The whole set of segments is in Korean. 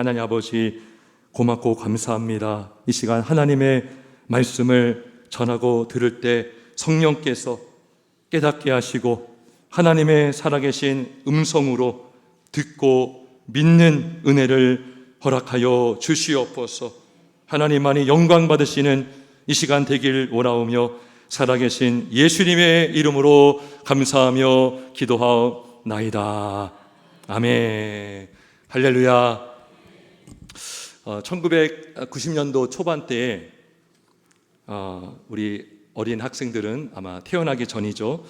하나님 아버지 고맙고 감사합니다. 이 시간 하나님의 말씀을 전하고 들을 때 성령께서 깨닫게 하시고 하나님의 살아계신 음성으로 듣고 믿는 은혜를 허락하여 주시옵소서. 하나님만이 영광 받으시는 이 시간 되길 원하오며 살아계신 예수님의 이름으로 감사하며 기도하옵나이다. 아멘. 할렐루야. 1990년도 초반 때에 우리 어린 학생들은 아마 태어나기 전이죠.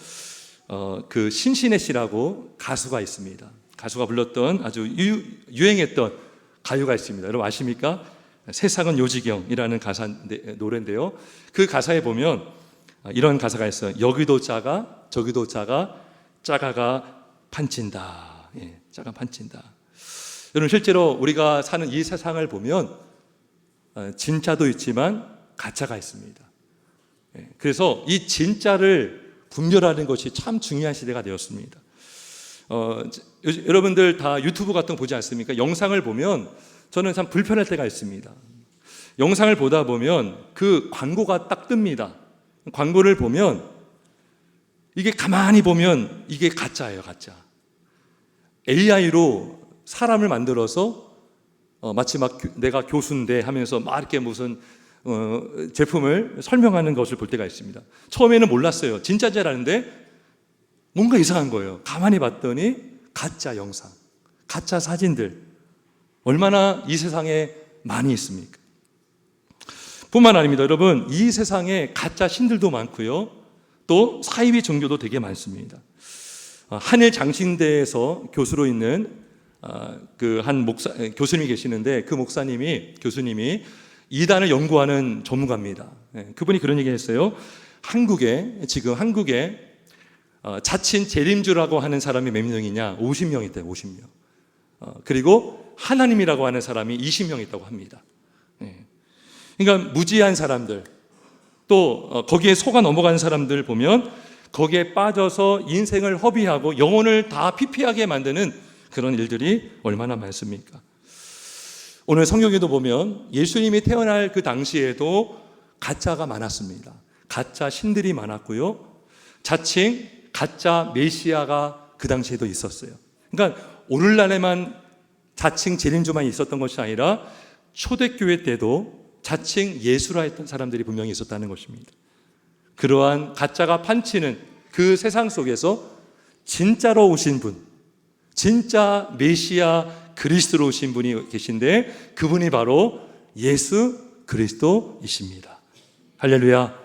그 신신혜 씨라고 가수가 있습니다. 가수가 불렀던 아주 유행했던 가요가 있습니다. 여러분 아십니까? 세상은 요지경이라는 노래인데요. 그 가사에 보면 이런 가사가 있어요. 여기도 작아 저기도 작아 짜가가 판친다. 짜가 판친다. 여러분 실제로 우리가 사는 이 세상을 보면 진짜도 있지만 가짜가 있습니다. 그래서 이 진짜를 분별하는 것이 참 중요한 시대가 되었습니다. 여러분들 다 유튜브 같은 거 보지 않습니까? 영상을 보면 저는 참 불편할 때가 있습니다. 영상을 보다 보면 그 광고가 딱 뜹니다. 광고를 보면 이게 가만히 보면 이게 가짜예요, 가짜. AI로 사람을 만들어서 마치 막 내가 교수인데 하면서 막 이렇게 무슨 제품을 설명하는 것을 볼 때가 있습니다. 처음에는 몰랐어요. 진짜인 줄 알았는데 뭔가 이상한 거예요. 가만히 봤더니 가짜 영상, 가짜 사진들 얼마나 이 세상에 많이 있습니까? 뿐만 아닙니다. 여러분 이 세상에 가짜 신들도 많고요. 또 사이비 종교도 되게 많습니다. 한일 장신대에서 교수로 있는 그 한 교수님이 계시는데 그 교수님이 이단을 연구하는 전문가입니다. 그분이 그런 얘기 했어요. 지금 한국에 자칭 재림주라고 하는 사람이 몇 명이냐? 50명 있대요. 50명. 그리고 하나님이라고 하는 사람이 20명 있다고 합니다. 그러니까 무지한 사람들, 또 거기에 속아 넘어가는 사람들 보면 거기에 빠져서 인생을 허비하고 영혼을 다 피폐하게 만드는 그런 일들이 얼마나 많습니까? 오늘 성경에도 보면 예수님이 태어날 그 당시에도 가짜가 많았습니다. 가짜 신들이 많았고요. 자칭 가짜 메시아가 그 당시에도 있었어요. 그러니까 오늘날에만 자칭 재림주만 있었던 것이 아니라 초대교회 때도 자칭 예수라 했던 사람들이 분명히 있었다는 것입니다. 그러한 가짜가 판치는 그 세상 속에서 진짜로 오신 분, 진짜 메시아 그리스도로 오신 분이 계신데 그분이 바로 예수 그리스도이십니다. 할렐루야.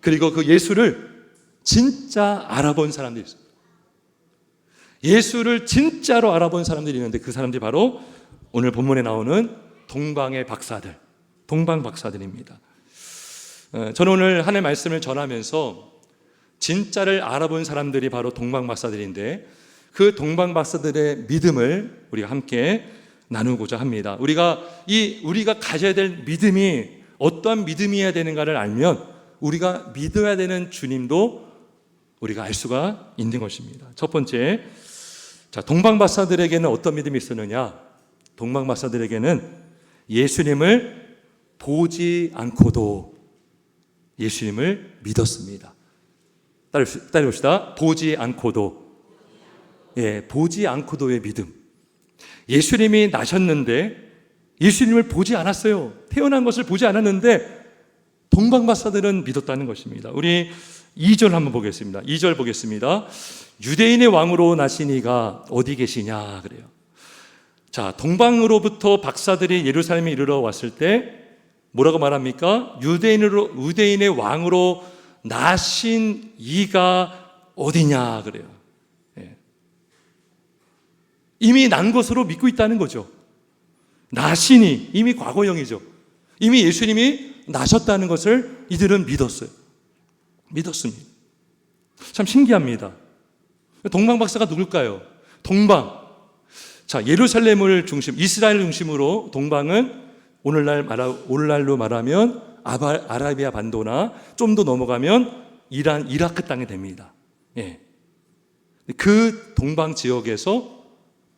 그리고 그 예수를 진짜 알아본 사람들이 있어요. 예수를 진짜로 알아본 사람들이 있는데 그 사람들이 바로 오늘 본문에 나오는 동방의 박사들, 동방 박사들입니다. 저는 오늘 하나님의 말씀을 전하면서 진짜를 알아본 사람들이 바로 동방 박사들인데 그 동방 박사들의 믿음을 우리가 함께 나누고자 합니다. 우리가 가져야 될 믿음이 어떠한 믿음이어야 되는가를 알면 우리가 믿어야 되는 주님도 우리가 알 수가 있는 것입니다. 첫 번째, 동방 박사들에게는 어떤 믿음이 있었느냐? 동방 박사들에게는 예수님을 보지 않고도 예수님을 믿었습니다. 따라봅시다. 보지 않고도. 보지 않고도의 믿음. 예수님이 나셨는데 예수님을 보지 않았어요. 태어난 것을 보지 않았는데 동방 박사들은 믿었다는 것입니다. 우리 2절 한번 보겠습니다. 2절 보겠습니다. 유대인의 왕으로 나신 이가 어디 계시냐 그래요. 자, 동방으로부터 박사들이 예루살렘에 이르러 왔을 때 뭐라고 말합니까? 유대인의 왕으로 나신 이가 어디냐 그래요. 이미 난 것으로 믿고 있다는 거죠. 나시니 이미 과거형이죠. 이미 예수님이 나셨다는 것을 이들은 믿었어요. 믿었습니다. 참 신기합니다. 동방 박사가 누굴까요? 동방. 자, 예루살렘을 이스라엘 중심으로 동방은 오늘날로 말하면 아라비아 반도나 좀 더 넘어가면 이라크 땅이 됩니다. 그 동방 지역에서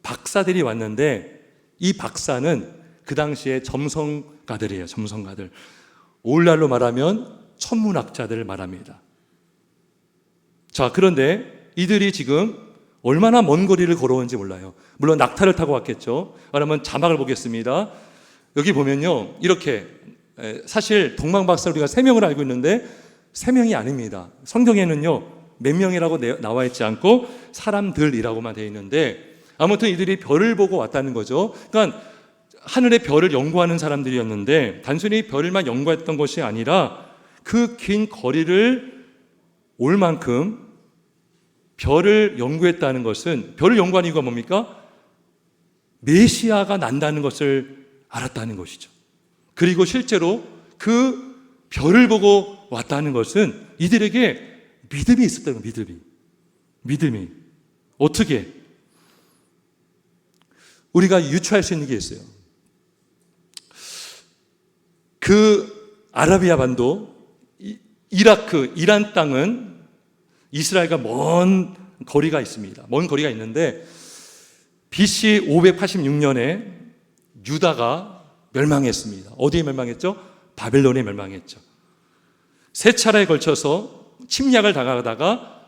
박사들이 왔는데 이 박사는 그 당시에 점성가들이에요. 점성가들. 오늘날로 말하면 천문학자들을 말합니다. 자, 그런데 이들이 지금 얼마나 먼 거리를 걸어온지 몰라요. 물론 낙타를 타고 왔겠죠. 그러면 자막을 보겠습니다. 여기 보면요, 이렇게 사실 동방박사 우리가 3명을 알고 있는데 3명이 아닙니다. 성경에는요 몇 명이라고 나와 있지 않고 사람들이라고만 되어 있는데, 아무튼 이들이 별을 보고 왔다는 거죠. 그러니까 하늘의 별을 연구하는 사람들이었는데, 단순히 별만 연구했던 것이 아니라 그 긴 거리를 올 만큼 별을 연구했다는 것은, 별을 연구한 이유가 뭡니까? 메시아가 난다는 것을 알았다는 것이죠. 그리고 실제로 그 별을 보고 왔다는 것은 이들에게 믿음이 있었다는 거예요. 믿음이. 어떻게? 우리가 유추할 수 있는 게 있어요. 그 아라비아 반도, 이라크, 이란 땅은 이스라엘과 먼 거리가 있습니다. 먼 거리가 있는데 BC 586년에 유다가 멸망했습니다. 어디에 멸망했죠? 바벨론에 멸망했죠. 3차례에 걸쳐서 침략을 당하다가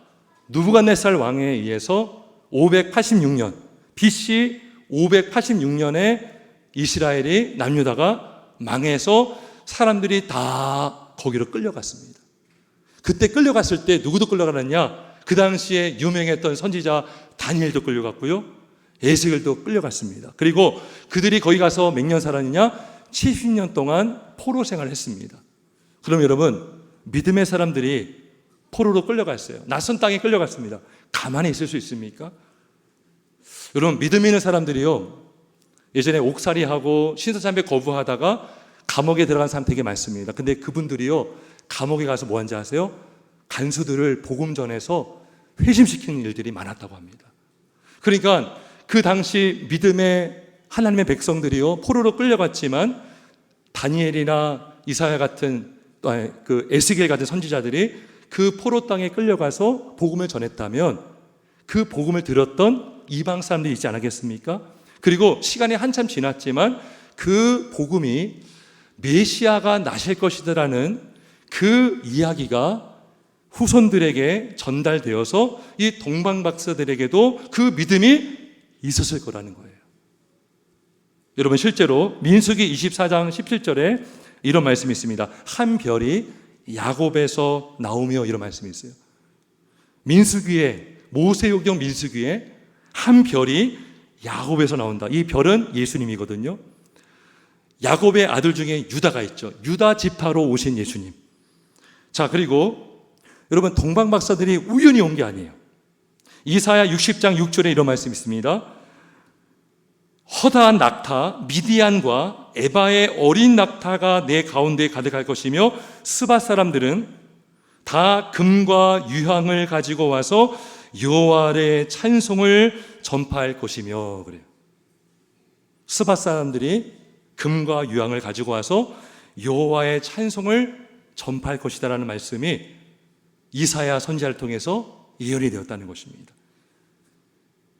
느부갓네살 왕에 의해서 586년, BC 586년에 이스라엘이 남유다가 망해서 사람들이 다 거기로 끌려갔습니다. 그때 끌려갔을 때 누구도 끌려가느냐? 그 당시에 유명했던 선지자 다니엘도 끌려갔고요, 에스겔도 끌려갔습니다. 그리고 그들이 거기 가서 몇 년 살았느냐? 70년 동안 포로 생활을 했습니다. 그럼 여러분, 믿음의 사람들이 포로로 끌려갔어요. 낯선 땅에 끌려갔습니다. 가만히 있을 수 있습니까? 여러분, 믿음 있는 사람들이요, 예전에 옥살이하고 신사참배 거부하다가 감옥에 들어간 사람 되게 많습니다. 근데 그분들이요, 감옥에 가서 뭐 한지 아세요? 간수들을 복음 전해서 회심시키는 일들이 많았다고 합니다. 그러니까 그 당시 믿음의 하나님의 백성들이요, 포로로 끌려갔지만 다니엘이나 이사야 같은, 그 에스겔 같은 선지자들이 그 포로 땅에 끌려가서 복음을 전했다면 그 복음을 들었던 이방 사람들이 있지 않았겠습니까? 그리고 시간이 한참 지났지만 그 복음이 메시아가 나실 것이라는 그 이야기가 후손들에게 전달되어서 이 동방박사들에게도 그 믿음이 있었을 거라는 거예요. 여러분, 실제로 민수기 24장 17절에 이런 말씀이 있습니다. 한 별이 야곱에서 나오며, 이런 말씀이 있어요. 민수기에, 모세오경 민수기에 한 별이 야곱에서 나온다. 이 별은 예수님이거든요. 야곱의 아들 중에 유다가 있죠. 유다 지파로 오신 예수님. 자, 그리고 여러분, 동방박사들이 우연히 온 게 아니에요. 이사야 60장 6절에 이런 말씀이 있습니다. 허다한 낙타 미디안과 에바의 어린 낙타가 내 가운데 가득할 것이며 스바 사람들은 다 금과 유향을 가지고 와서 여호와의 찬송을 전파할 것이며, 그래요. 스바 사람들이 금과 유향을 가지고 와서 여호와의 찬송을 전파할 것이다라는 말씀이 이사야 선지자를 통해서 예언이 되었다는 것입니다.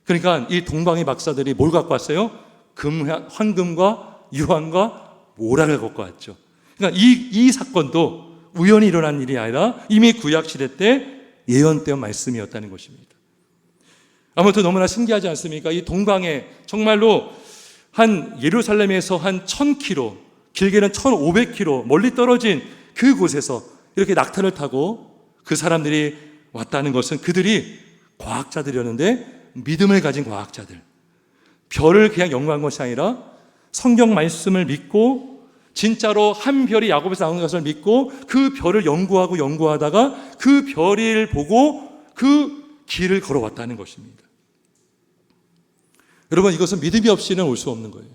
그러니까 이 동방의 박사들이 뭘 갖고 왔어요? 황금과 유황과 모락을 갖고 왔죠. 그러니까 이 사건도 우연히 일어난 일이 아니라 이미 구약시대 때 예언된 말씀이었다는 것입니다. 아무튼 너무나 신기하지 않습니까? 이 동방에 정말로 한 예루살렘에서 한 1000km, 길게는 1500km 멀리 떨어진 그곳에서 이렇게 낙타를 타고 그 사람들이 왔다는 것은 그들이 과학자들이었는데, 믿음을 가진 과학자들, 별을 그냥 연구한 것이 아니라 성경 말씀을 믿고 진짜로 한 별이 야곱에서 나오는 것을 믿고 그 별을 연구하다가 그 별을 보고 그 길을 걸어왔다는 것입니다. 여러분, 이것은 믿음이 없이는 올 수 없는 거예요.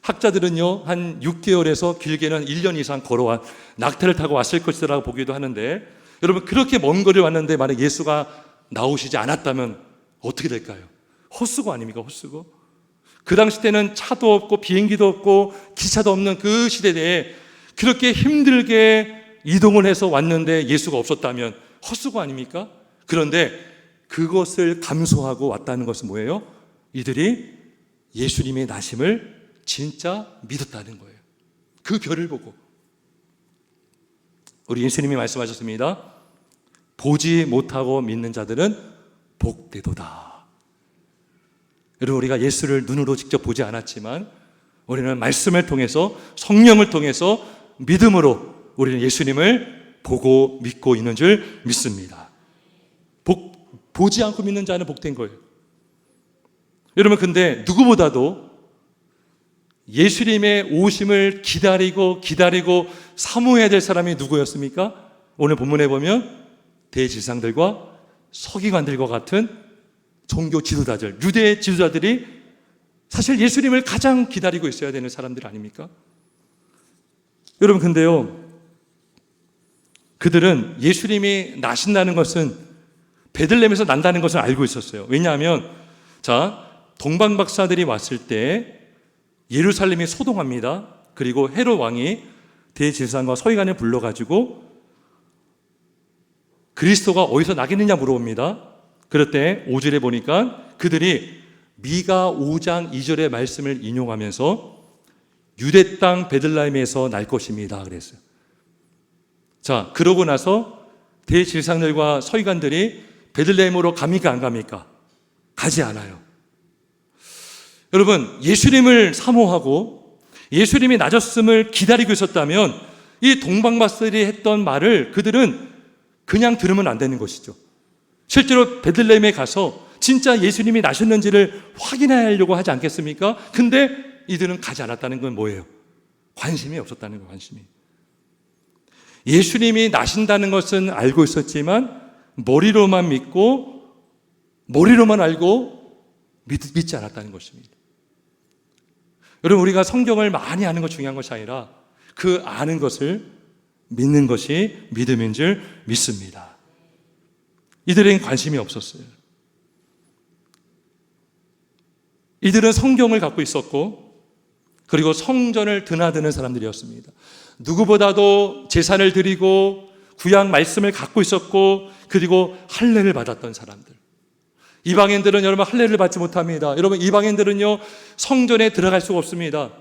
학자들은요, 한 6개월에서 길게는 1년 이상 걸어와 낙타를 타고 왔을 것이라고 보기도 하는데, 여러분, 그렇게 먼 거리를 왔는데 만약 예수가 나오시지 않았다면 어떻게 될까요? 헛수고 아닙니까? 헛수고. 그 당시 때는 차도 없고 비행기도 없고 기차도 없는 그 시대에 그렇게 힘들게 이동을 해서 왔는데 예수가 없었다면 헛수고 아닙니까? 그런데 그것을 감수하고 왔다는 것은 뭐예요? 이들이 예수님의 나심을 진짜 믿었다는 거예요. 그 별을 보고. 우리 예수님이 말씀하셨습니다. 보지 못하고 믿는 자들은 복되도다. 여러분, 우리가 예수를 눈으로 직접 보지 않았지만 우리는 말씀을 통해서, 성령을 통해서 믿음으로 우리는 예수님을 보고 믿고 있는 줄 믿습니다. 보지 않고 믿는 자는 복된 거예요. 여러분, 근데 누구보다도 예수님의 오심을 기다리고 사모해야 될 사람이 누구였습니까? 오늘 본문에 보면 대지상들과 서기관들과 같은 종교 지도자들, 유대 지도자들이 사실 예수님을 가장 기다리고 있어야 되는 사람들 아닙니까? 여러분, 근데요, 그들은 예수님이 나신다는 것은 베들레헴에서 난다는 것을 알고 있었어요. 왜냐하면 동방 박사들이 왔을 때 예루살렘이 소동합니다. 그리고 헤롯 왕이 대제사장과 서기관을 불러가지고 그리스도가 어디서 나겠느냐 물어봅니다. 그럴 때 5절에 보니까 그들이 미가 5장 2절의 말씀을 인용하면서 유대 땅 베들레헴에서 날 것입니다 그랬어요. 그러고 나서 대제사장들과 서기관들이 베들레헴으로 갑니까 안 갑니까? 가지 않아요. 여러분, 예수님을 사모하고 예수님이 나셨음을 기다리고 있었다면 이 동방박사들이 했던 말을 그들은 그냥 들으면 안 되는 것이죠. 실제로 베들레헴에 가서 진짜 예수님이 나셨는지를 확인하려고 하지 않겠습니까? 근데 이들은 가지 않았다는 건 뭐예요? 관심이 없었다는 거예요. 관심이. 예수님이 나신다는 것은 알고 있었지만 머리로만 믿고 머리로만 알고 믿지 않았다는 것입니다. 여러분, 우리가 성경을 많이 아는 것 중요한 것이 아니라 그 아는 것을 믿는 것이 믿음인 줄 믿습니다. 이들에겐 관심이 없었어요. 이들은 성경을 갖고 있었고 그리고 성전을 드나드는 사람들이었습니다. 누구보다도 제사를 드리고 구약 말씀을 갖고 있었고 그리고 할례를 받았던 사람들. 이방인들은 여러분 할례를 받지 못합니다. 여러분, 이방인들은요 성전에 들어갈 수가 없습니다.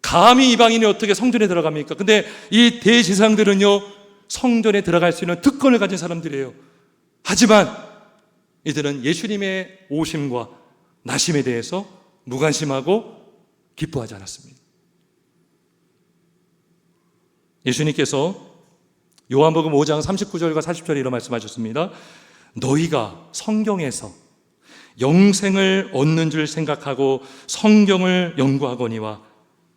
감히 이방인이 어떻게 성전에 들어갑니까? 근데 이 대제사장들은요 성전에 들어갈 수 있는 특권을 가진 사람들이에요. 하지만 이들은 예수님의 오심과 나심에 대해서 무관심하고 기뻐하지 않았습니다. 예수님께서 요한복음 5장 39절과 40절에 이런 말씀하셨습니다. 너희가 성경에서 영생을 얻는 줄 생각하고 성경을 연구하거니와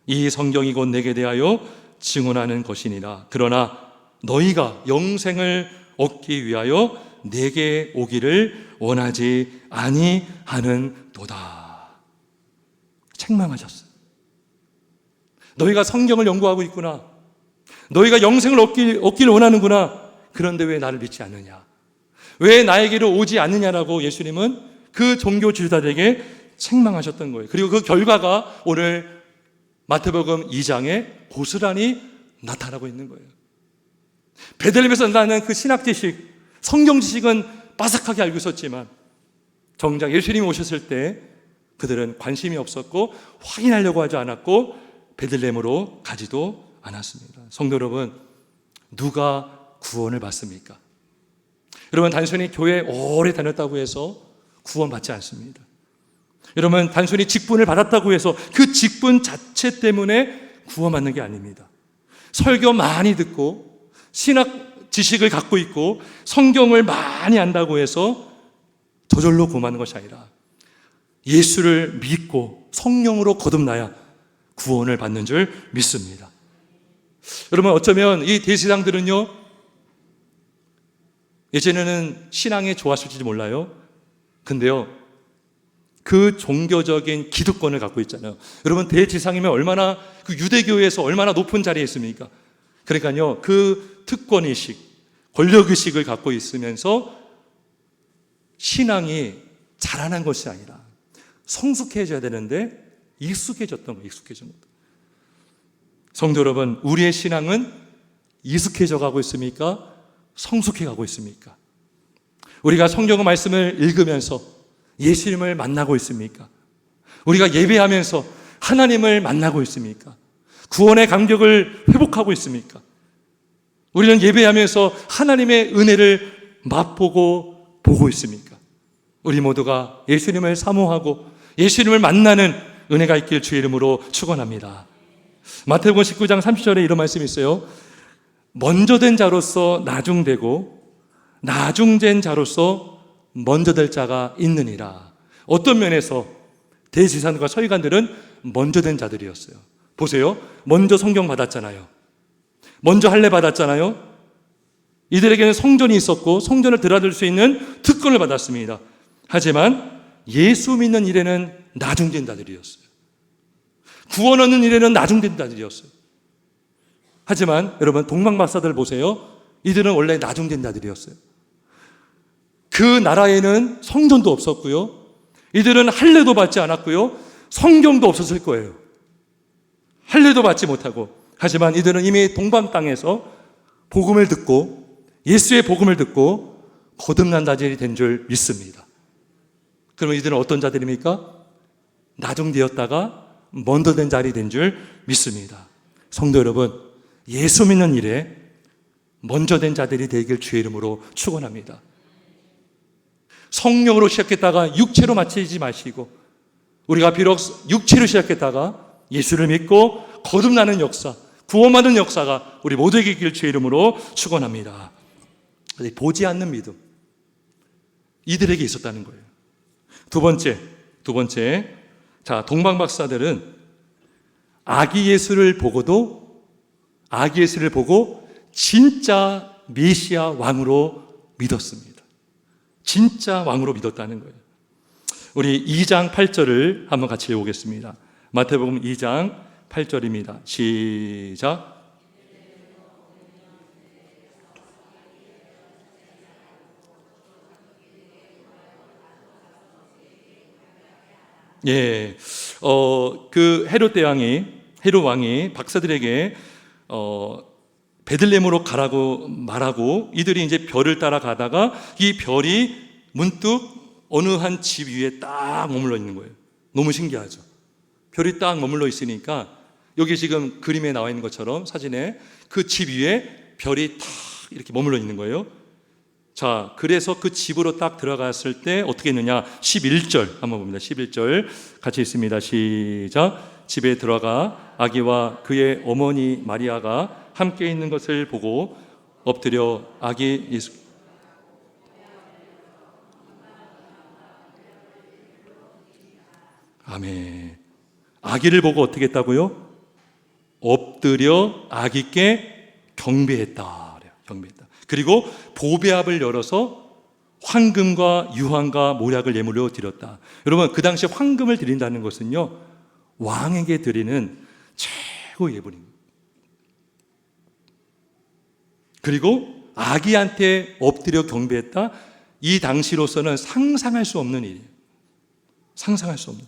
이 성경이 곧 내게 대하여 증언하는 것이니라. 그러나 너희가 영생을 얻기 위하여 내게 오기를 원하지 아니하는도다. 책망하셨어요. 너희가 성경을 연구하고 있구나. 너희가 영생을 얻기를 원하는구나. 그런데 왜 나를 믿지 않느냐? 왜 나에게로 오지 않느냐라고 예수님은 그 종교 지도자들에게 책망하셨던 거예요. 그리고 그 결과가 오늘 마태복음 2장에 고스란히 나타나고 있는 거예요. 베들레헴에서 나는 그 신학 지식, 성경 지식은 빠삭하게 알고 있었지만 정작 예수님이 오셨을 때 그들은 관심이 없었고 확인하려고 하지 않았고 베들레헴으로 가지도 않았습니다. 성도 여러분, 누가 구원을 받습니까? 여러분, 단순히 교회에 오래 다녔다고 해서 구원받지 않습니다. 여러분, 단순히 직분을 받았다고 해서 그 직분 자체 때문에 구원받는 게 아닙니다. 설교 많이 듣고 신학 지식을 갖고 있고 성경을 많이 안다고 해서 저절로 구원받는 것이 아니라 예수를 믿고 성령으로 거듭나야 구원을 받는 줄 믿습니다. 여러분, 어쩌면 이 대제사장들은요 예전에는 신앙에 좋았을지 몰라요. 근데요 그 종교적인 기득권을 갖고 있잖아요. 여러분, 대제사장이면 얼마나 그 유대교회에서 얼마나 높은 자리에 있습니까? 그러니까요 그 특권의식, 권력의식을 갖고 있으면서 신앙이 자라난 것이 아니라 성숙해져야 되는데 익숙해졌던 거예요. 익숙해졌던 것. 성도 여러분, 우리의 신앙은 익숙해져 가고 있습니까? 성숙해 가고 있습니까? 우리가 성경 말씀을 읽으면서 예수님을 만나고 있습니까? 우리가 예배하면서 하나님을 만나고 있습니까? 구원의 감격을 회복하고 있습니까? 우리는 예배하면서 하나님의 은혜를 맛보고 보고 있습니까? 우리 모두가 예수님을 사모하고 예수님을 만나는 은혜가 있길 주의 이름으로 축원합니다. 마태복음 19장 30절에 이런 말씀이 있어요. 먼저 된 자로서 나중되고 나중된 자로서 먼저 될 자가 있느니라. 어떤 면에서 대지사들과 서기관들은 먼저 된 자들이었어요. 보세요. 먼저 성경 받았잖아요. 먼저 할례 받았잖아요. 이들에게는 성전이 있었고 성전을 드나들 수 있는 특권을 받았습니다. 하지만 예수 믿는 일에는 나중된 자들이었어요. 구원 얻는 일에는 나중된 자들이었어요. 하지만 여러분 동방박사들 보세요. 이들은 원래 나중된 자들이었어요. 그 나라에는 성전도 없었고요. 이들은 할례도 받지 않았고요. 성경도 없었을 거예요. 할례도 받지 못하고. 하지만 이들은 이미 동방 땅에서 복음을 듣고 예수의 복음을 듣고 거듭난 자들이 된 줄 믿습니다. 그러면 이들은 어떤 자들입니까? 나중되었다가 먼저 된 자리 된 줄 믿습니다. 성도 여러분, 예수 믿는 일에 먼저 된 자들이 되길 주의 이름으로 축원합니다. 성령으로 시작했다가 육체로 마치지 마시고, 우리가 비록 육체로 시작했다가 예수를 믿고 거듭나는 역사, 구원받는 역사가 우리 모두에게 있길 주의 이름으로 축원합니다. 보지 않는 믿음, 이들에게 있었다는 거예요. 두 번째, 자, 동방박사들은 아기 예수를 보고 진짜 메시아 왕으로 믿었습니다. 진짜 왕으로 믿었다는 거예요. 우리 2장 8절을 한번 같이 읽어보겠습니다. 마태복음 2장 8절입니다. 시작. 예, 그 헤롯 왕이 박사들에게 베들레헴으로 가라고 말하고 이들이 이제 별을 따라가다가 이 별이 문득 어느 한 집 위에 딱 머물러 있는 거예요. 너무 신기하죠. 별이 딱 머물러 있으니까 여기 지금 그림에 나와 있는 것처럼 사진에 그 집 위에 별이 딱 이렇게 머물러 있는 거예요. 자, 그래서 그 집으로 딱 들어갔을 때 어떻게 했느냐? 11절 한번 봅니다. 11절 같이 있습니다. 시작. 집에 들어가 아기와 그의 어머니 마리아가 함께 있는 것을 보고 엎드려 아기 예수. 아멘. 아기를 보고 어떻게 했다고요? 엎드려 아기께 경배했다. 경배했다. 그리고 보배압을 열어서 황금과 유황과 모략을 예물로 드렸다. 여러분, 그 당시 황금을 드린다는 것은요, 왕에게 드리는 최고의 예물입니다. 그리고 아기한테 엎드려 경배했다. 이 당시로서는 상상할 수 없는 일이에요. 상상할 수 없는.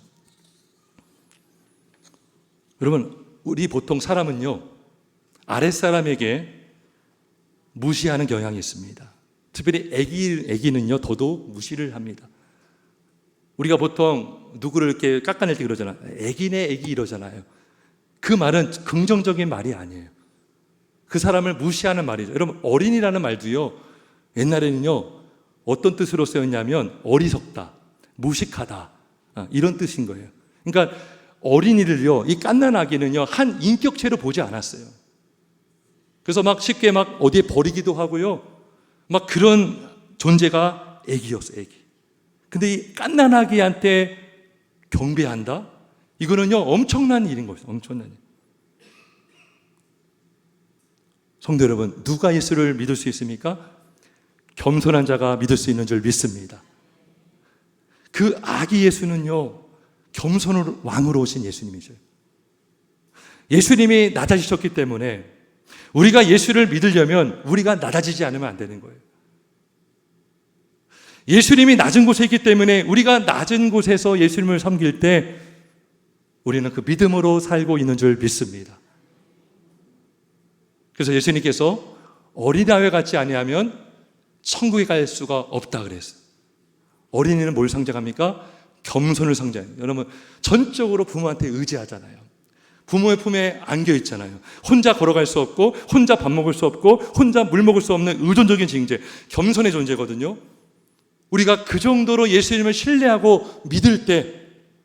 여러분, 우리 보통 사람은요, 아랫사람에게 무시하는 경향이 있습니다. 특별히 애기는요, 더더욱 무시를 합니다. 우리가 보통 누구를 이렇게 깎아낼 때 그러잖아요. 애기네, 애기 이러잖아요. 그 말은 긍정적인 말이 아니에요. 그 사람을 무시하는 말이죠. 여러분, 어린이라는 말도요, 옛날에는요, 어떤 뜻으로 쓰였냐면 어리석다, 무식하다, 이런 뜻인 거예요. 그러니까 어린이를요, 이 갓난 아기는요, 한 인격체로 보지 않았어요. 그래서 막 쉽게 막 어디에 버리기도 하고요, 막 그런 존재가 애기였어요, 애기. 근데 이 갓난 아기한테 경배한다? 이거는요, 엄청난 일인 거예요. 엄청난 일. 성도 여러분, 누가 예수를 믿을 수 있습니까? 겸손한 자가 믿을 수 있는 줄 믿습니다. 그 아기 예수는요, 겸손으로 왕으로 오신 예수님이죠. 예수님이 낮아지셨기 때문에 우리가 예수를 믿으려면 우리가 낮아지지 않으면 안 되는 거예요. 예수님이 낮은 곳에 있기 때문에 우리가 낮은 곳에서 예수님을 섬길 때 우리는 그 믿음으로 살고 있는 줄 믿습니다. 그래서 예수님께서 어린아이와 같지 아니하면 천국에 갈 수가 없다 그랬어요. 어린이는 뭘 상징합니까? 겸손을 성장해요. 여러분, 전적으로 부모한테 의지하잖아요. 부모의 품에 안겨 있잖아요. 혼자 걸어갈 수 없고, 혼자 밥 먹을 수 없고, 혼자 물 먹을 수 없는 의존적인 존재, 겸손의 존재거든요. 우리가 그 정도로 예수님을 신뢰하고 믿을 때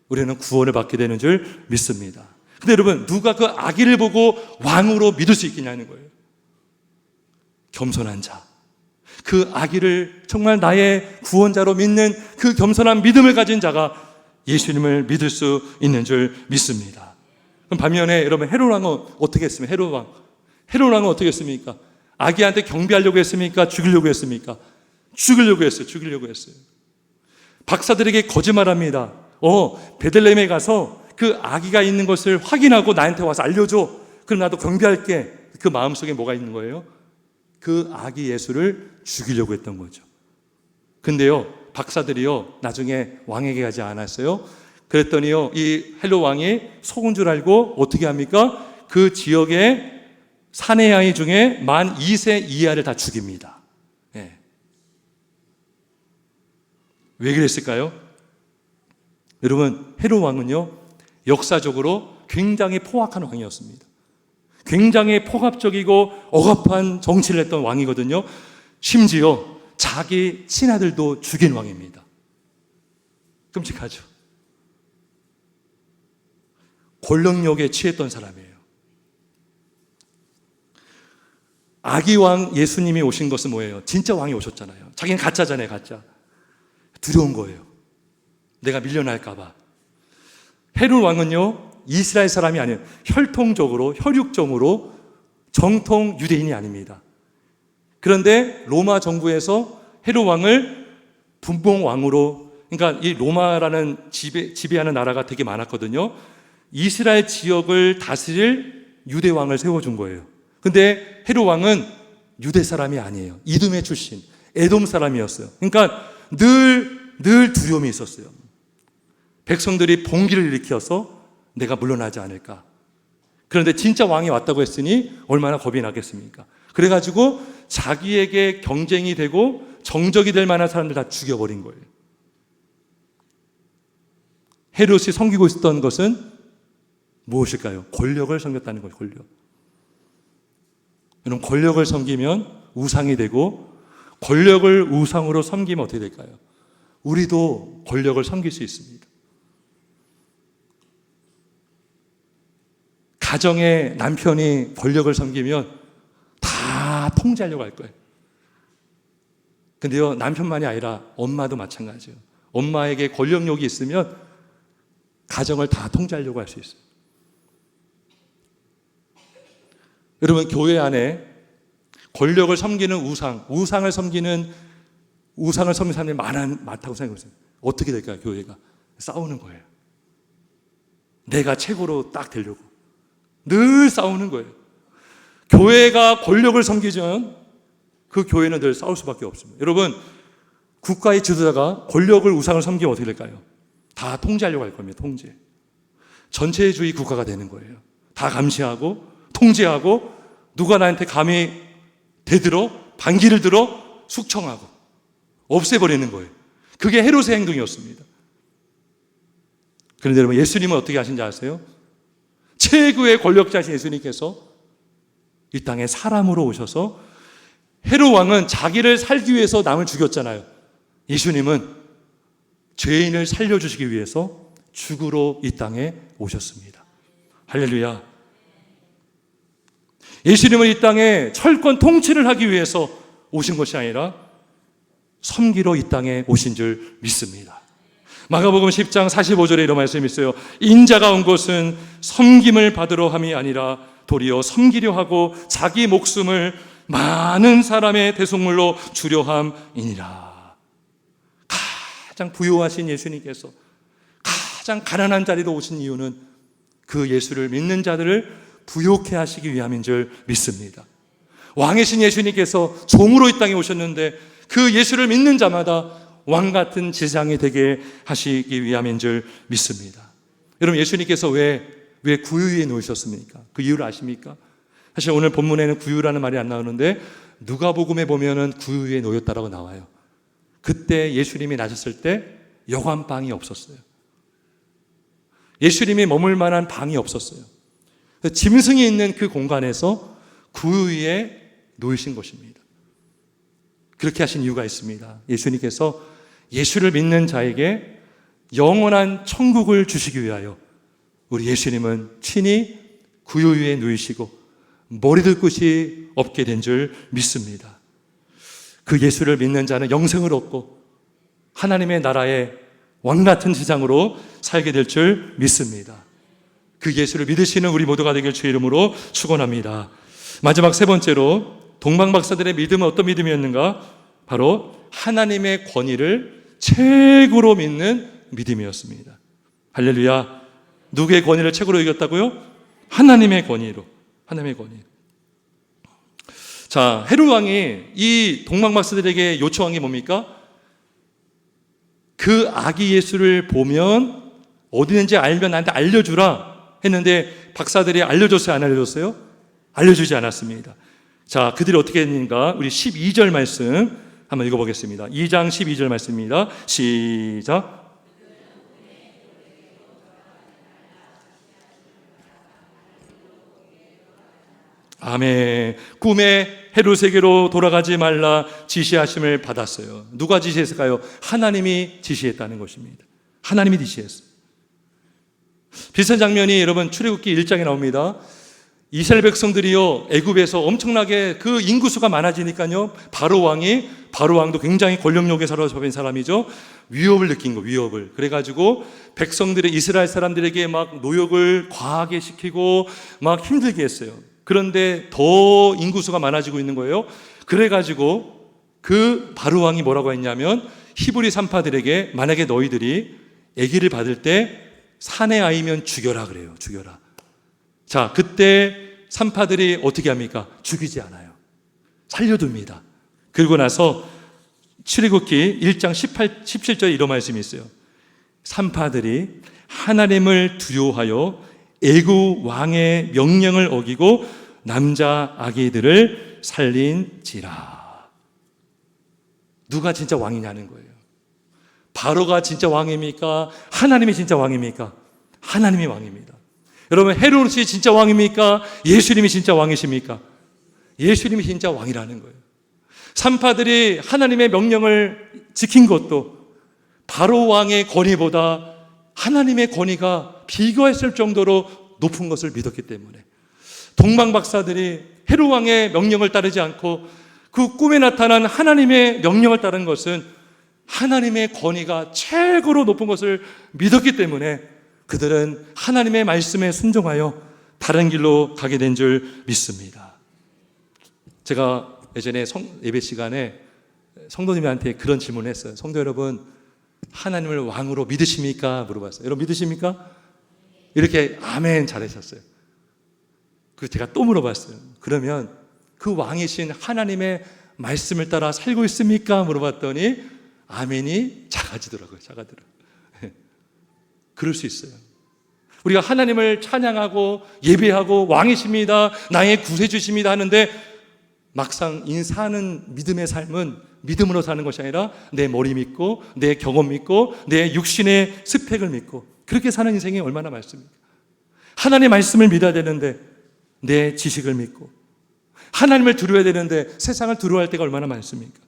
우리는 구원을 받게 되는 줄 믿습니다. 근데 여러분, 누가 그 아기를 보고 왕으로 믿을 수 있겠냐는 거예요. 겸손한 자. 그 아기를 정말 나의 구원자로 믿는 그 겸손한 믿음을 가진 자가 예수님을 믿을 수 있는 줄 믿습니다. 그럼 반면에 여러분, 헤롯 왕은 어떻게 했습니까? 헤롯 왕은 어떻게 했습니까? 아기한테 경배하려고 했습니까? 죽이려고 했습니까? 죽이려고 했어요. 박사들에게 거짓말합니다. 베들레헴에 가서 그 아기가 있는 것을 확인하고 나한테 와서 알려줘. 그럼 나도 경배할게. 그 마음속에 뭐가 있는 거예요? 그 아기 예수를 죽이려고 했던 거죠. 근데요, 박사들이요, 나중에 왕에게 가지 않았어요. 그랬더니요, 이 헤롯 왕이 속은 줄 알고 어떻게 합니까? 그 지역의 사내 아이 중에 만 2세 이하를 다 죽입니다. 예. 왜 그랬을까요? 여러분, 헤롯 왕은요, 역사적으로 굉장히 포악한 왕이었습니다. 굉장히 폭압적이고 억압한 정치를 했던 왕이거든요. 심지어 자기 친아들도 죽인 왕입니다. 끔찍하죠. 권력욕에 취했던 사람이에요. 아기 왕 예수님이 오신 것은 뭐예요? 진짜 왕이 오셨잖아요. 자기는 가짜잖아요, 가짜. 두려운 거예요. 내가 밀려날까 봐. 헤롯 왕은요, 이스라엘 사람이 아니에요. 혈통적으로, 혈육적으로 정통 유대인이 아닙니다. 그런데 로마 정부에서 헤롯 왕을 분봉 왕으로, 그러니까 이 로마라는 지배하는 나라가 되게 많았거든요. 이스라엘 지역을 다스릴 유대 왕을 세워준 거예요. 근데 헤롯 왕은 유대 사람이 아니에요. 이두메 출신, 에돔 사람이었어요. 그러니까 늘 두려움이 있었어요. 백성들이 봉기를 일으켜서 내가 물러나지 않을까. 그런데 진짜 왕이 왔다고 했으니 얼마나 겁이 나겠습니까? 그래가지고 자기에게 경쟁이 되고 정적이 될 만한 사람들 다 죽여버린 거예요. 헤롯이 섬기고 있었던 것은 무엇일까요? 권력을 섬겼다는 거예요. 여러분, 권력을 섬기면 우상이 되고, 권력을 우상으로 섬기면 어떻게 될까요? 우리도 권력을 섬길 수 있습니다. 가정의 남편이 권력을 섬기면 다 통제하려고 할 거예요. 근데요, 남편만이 아니라 엄마도 마찬가지예요. 엄마에게 권력욕이 있으면 가정을 다 통제하려고 할 수 있어요. 여러분, 교회 안에 권력을 섬기는 우상을 섬기는 사람들이 많다고 생각해보세요. 어떻게 될까요? 교회가 싸우는 거예요. 내가 최고로 딱 되려고 늘 싸우는 거예요. 교회가 권력을 섬기면 그 교회는 늘 싸울 수밖에 없습니다. 여러분, 국가의 지도자가 권력을 우상을 섬기면 어떻게 될까요? 다 통제하려고 할 겁니다. 통제. 전체주의 국가가 되는 거예요. 다 감시하고 통제하고, 누가 나한테 감히 대들어 반기를 들어 숙청하고 없애버리는 거예요. 그게 헤롯의 행동이었습니다. 그런데 여러분, 예수님은 어떻게 하신지 아세요? 최고의 권력자신 예수님께서 이 땅에 사람으로 오셔서, 헤롯 왕은 자기를 살기 위해서 남을 죽였잖아요. 예수님은 죄인을 살려주시기 위해서 죽으러 이 땅에 오셨습니다. 할렐루야. 예수님은 이 땅에 철권 통치를 하기 위해서 오신 것이 아니라 섬기러 이 땅에 오신 줄 믿습니다. 마가복음 10장 45절에 이런 말씀이 있어요. 인자가 온 것은 섬김을 받으러 함이 아니라 도리어 섬기려 하고 자기 목숨을 많은 사람의 대속물로 주려 함이니라. 가장 부유하신 예수님께서 가장 가난한 자리로 오신 이유는 그 예수를 믿는 자들을 부욕해 하시기 위함인 줄 믿습니다. 왕이신 예수님께서 종으로 이 땅에 오셨는데 그 예수를 믿는 자마다 왕 같은 제사장이 되게 하시기 위함인 줄 믿습니다. 여러분, 예수님께서 왜 구유 위에 놓으셨습니까? 그 이유를 아십니까? 사실 오늘 본문에는 구유라는 말이 안 나오는데 누가복음에 보면은 구유 위에 놓였다라고 나와요. 그때 예수님이 나셨을 때 여관방이 없었어요. 예수님이 머물 만한 방이 없었어요. 짐승이 있는 그 공간에서 구유에 놓이신 것입니다. 그렇게 하신 이유가 있습니다. 예수님께서 예수를 믿는 자에게 영원한 천국을 주시기 위하여 우리 예수님은 친히 구유 위에 누이시고 머리 들 곳이 없게 된 줄 믿습니다. 그 예수를 믿는 자는 영생을 얻고 하나님의 나라의 왕 같은 세상으로 살게 될 줄 믿습니다. 그 예수를 믿으시는 우리 모두가 되길 주의 이름으로 축원합니다. 마지막 세 번째로 동방 박사들의 믿음은 어떤 믿음이었는가? 바로 하나님의 권위를 최고로 믿는 믿음이었습니다. 할렐루야. 누구의 권위를 최고로 이겼다고요? 하나님의 권위로. 하나님의 권위. 자, 헤롯 왕이 이 동방 박사들에게 요청한 게 뭡니까? 그 아기 예수를 보면 어디 있는지 알면 나한테 알려주라 했는데 박사들이 알려줬어요? 안 알려줬어요? 알려주지 않았습니다. 자, 그들이 어떻게 했는가? 우리 12절 말씀 한번 읽어보겠습니다. 2장 12절 말씀입니다. 시작. 아멘. 꿈에 헤롯에게로 돌아가지 말라 지시하심을 받았어요. 누가 지시했을까요? 하나님이 지시했다는 것입니다. 하나님이 지시했어요. 비슷한 장면이 여러분 출애굽기 1장에 나옵니다. 이스라엘 백성들이요 애굽에서 엄청나게 그 인구수가 많아지니까요 바로 왕도 굉장히 권력욕에 사로잡힌 사람이죠. 위협을 느낀 거, 위협을. 그래가지고 백성들의 이스라엘 사람들에게 막 노역을 과하게 시키고 막 힘들게 했어요. 그런데 더 인구수가 많아지고 있는 거예요. 그래가지고 그 바로 왕이 뭐라고 했냐면 히브리 산파들에게 만약에 너희들이 아기를 받을 때 사내 아이면 죽여라 그래요. 죽여라. 자, 그때 산파들이 어떻게 합니까? 죽이지 않아요. 살려둡니다. 그리고 나서 출애굽기 1장 17절에 이런 말씀이 있어요. 산파들이 하나님을 두려워하여 애굽 왕의 명령을 어기고 남자 아기들을 살린지라. 누가 진짜 왕이냐는 거예요. 바로가 진짜 왕입니까? 하나님이 진짜 왕입니까? 하나님이 왕입니다. 여러분, 헤롯이 진짜 왕입니까? 예수님이 진짜 왕이십니까? 예수님이 진짜 왕이라는 거예요. 산파들이 하나님의 명령을 지킨 것도 바로 왕의 권위보다 하나님의 권위가 비교했을 정도로 높은 것을 믿었기 때문에 동방 박사들이 헤롯 왕의 명령을 따르지 않고 그 꿈에 나타난 하나님의 명령을 따른 것은 하나님의 권위가 최고로 높은 것을 믿었기 때문에 그들은 하나님의 말씀에 순종하여 다른 길로 가게 된 줄 믿습니다. 제가 예전에 예배 시간에 성도님한테 그런 질문을 했어요. 성도 여러분, 하나님을 왕으로 믿으십니까? 물어봤어요. 여러분 믿으십니까? 이렇게 아멘 잘하셨어요. 그 제가 또 물어봤어요. 그러면 그 왕이신 하나님의 말씀을 따라 살고 있습니까? 물어봤더니 아멘이 작아지더라고요. 작아들어요. 그럴 수 있어요. 우리가 하나님을 찬양하고 예배하고 왕이십니다, 나의 구세주십니다 하는데 막상 사는 믿음의 삶은 믿음으로 사는 것이 아니라 내 머리 믿고 내 경험 믿고 내 육신의 스펙을 믿고 그렇게 사는 인생이 얼마나 많습니까? 하나님의 말씀을 믿어야 되는데 내 지식을 믿고 하나님을 두려워야 되는데 세상을 두려워할 때가 얼마나 많습니까?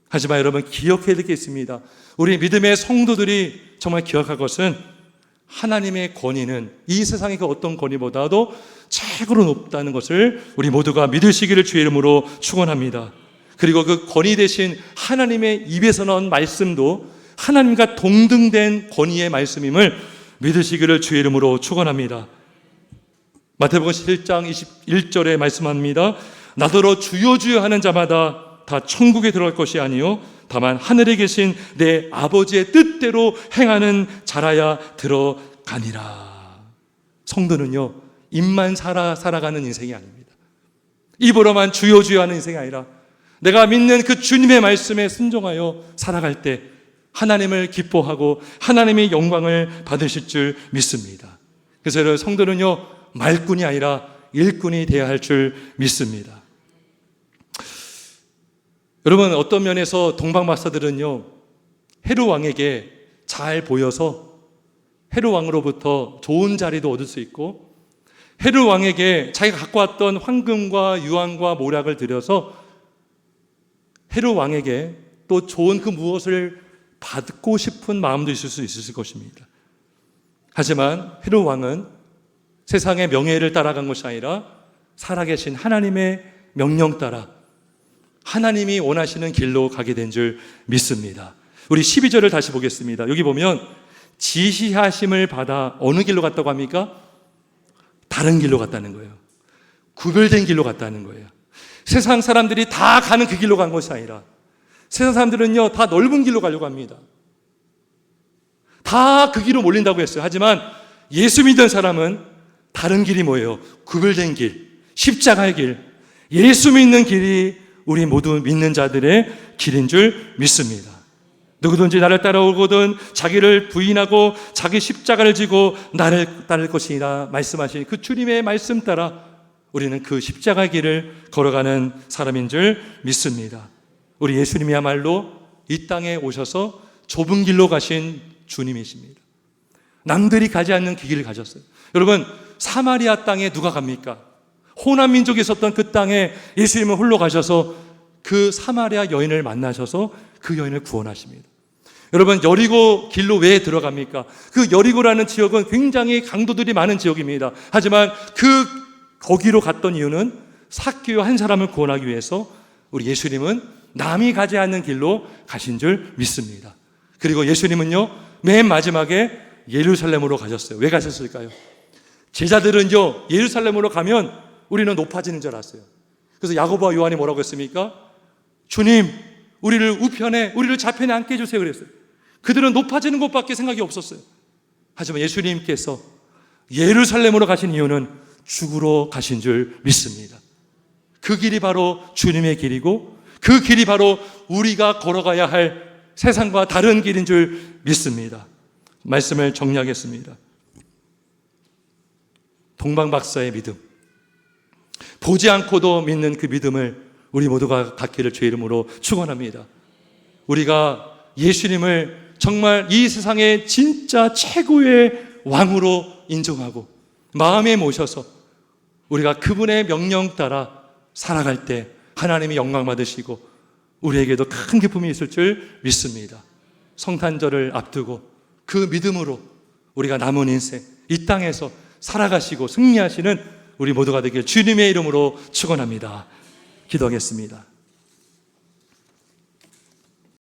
하지만 여러분 기억해야 될 게 있습니다. 우리 믿음의 성도들이 정말 기억할 것은 하나님의 권위는 이 세상의 그 어떤 권위보다도 최고로 높다는 것을 우리 모두가 믿으시기를 주의 이름으로 축원합니다. 그리고 그 권위 대신 하나님의 입에서 나온 말씀도 하나님과 동등된 권위의 말씀임을 믿으시기를 주의 이름으로 축원합니다. 마태복음 7장 21절에 말씀합니다. 나더러 주여 주여 하는 자마다 다 천국에 들어갈 것이 아니요 다만 하늘에 계신 내 아버지의 뜻대로 행하는 자라야 들어가니라. 성도는요 입만 살아가는 인생이 아닙니다. 입으로만 주여 주여 하는 인생이 아니라 내가 믿는 그 주님의 말씀에 순종하여 살아갈 때 하나님을 기뻐하고 하나님의 영광을 받으실 줄 믿습니다. 그래서 여러분 성도는요 말꾼이 아니라 일꾼이 되어야 할 줄 믿습니다. 여러분 어떤 면에서 동방 박사들은요 헤롯 왕에게 잘 보여서 헤롯 왕으로부터 좋은 자리도 얻을 수 있고, 헤롯 왕에게 자기가 갖고 왔던 황금과 유황과 모략을 들여서 헤롯 왕에게 또 좋은 그 무엇을 받고 싶은 마음도 있을 수 있을 것입니다. 하지만 헤롯 왕은 세상의 명예를 따라간 것이 아니라 살아계신 하나님의 명령 따라 하나님이 원하시는 길로 가게 된 줄 믿습니다. 우리 12절을 다시 보겠습니다. 여기 보면 지시하심을 받아 어느 길로 갔다고 합니까? 다른 길로 갔다는 거예요. 구별된 길로 갔다는 거예요. 세상 사람들이 다 가는 그 길로 간 것이 아니라 세상 사람들은요 다 넓은 길로 가려고 합니다. 다 그 길로 몰린다고 했어요. 하지만 예수 믿는 사람은 다른 길이 뭐예요? 구별된 길, 십자가의 길, 예수 믿는 길이 우리 모두 믿는 자들의 길인 줄 믿습니다. 누구든지 나를 따라오거든 자기를 부인하고 자기 십자가를 지고 나를 따를 것이라 말씀하신 그 주님의 말씀 따라 우리는 그 십자가의 길을 걸어가는 사람인 줄 믿습니다. 우리 예수님이야말로 이 땅에 오셔서 좁은 길로 가신 주님이십니다. 남들이 가지 않는 그 길을 가셨어요. 여러분, 사마리아 땅에 누가 갑니까? 호남 민족이 있었던 그 땅에 예수님은 홀로 가셔서 그 사마리아 여인을 만나셔서 그 여인을 구원하십니다. 여러분, 여리고 길로 왜 들어갑니까? 그 여리고라는 지역은 굉장히 강도들이 많은 지역입니다. 하지만 거기로 갔던 이유는 삭개오 한 사람을 구원하기 위해서 우리 예수님은 남이 가지 않는 길로 가신 줄 믿습니다. 그리고 예수님은요 맨 마지막에 예루살렘으로 가셨어요. 왜 가셨을까요? 제자들은요 예루살렘으로 가면 우리는 높아지는 줄 알았어요. 그래서 야고보와 요한이 뭐라고 했습니까? 주님, 우리를 우편에, 우리를 좌편에 앉게 해주세요 그랬어요. 그들은 높아지는 것밖에 생각이 없었어요. 하지만 예수님께서 예루살렘으로 가신 이유는 죽으러 가신 줄 믿습니다. 그 길이 바로 주님의 길이고 그 길이 바로 우리가 걸어가야 할 세상과 다른 길인 줄 믿습니다. 말씀을 정리하겠습니다. 동방박사의 믿음, 보지 않고도 믿는 그 믿음을 우리 모두가 갖기를 주의 이름으로 축원합니다. 우리가 예수님을 정말 이 세상의 진짜 최고의 왕으로 인정하고 마음에 모셔서 우리가 그분의 명령 따라 살아갈 때 하나님이 영광 받으시고 우리에게도 큰 기쁨이 있을 줄 믿습니다. 성탄절을 앞두고 그 믿음으로 우리가 남은 인생 이 땅에서 살아가시고 승리하시는 우리 모두가 되길 주님의 이름으로 축원합니다. 기도하겠습니다.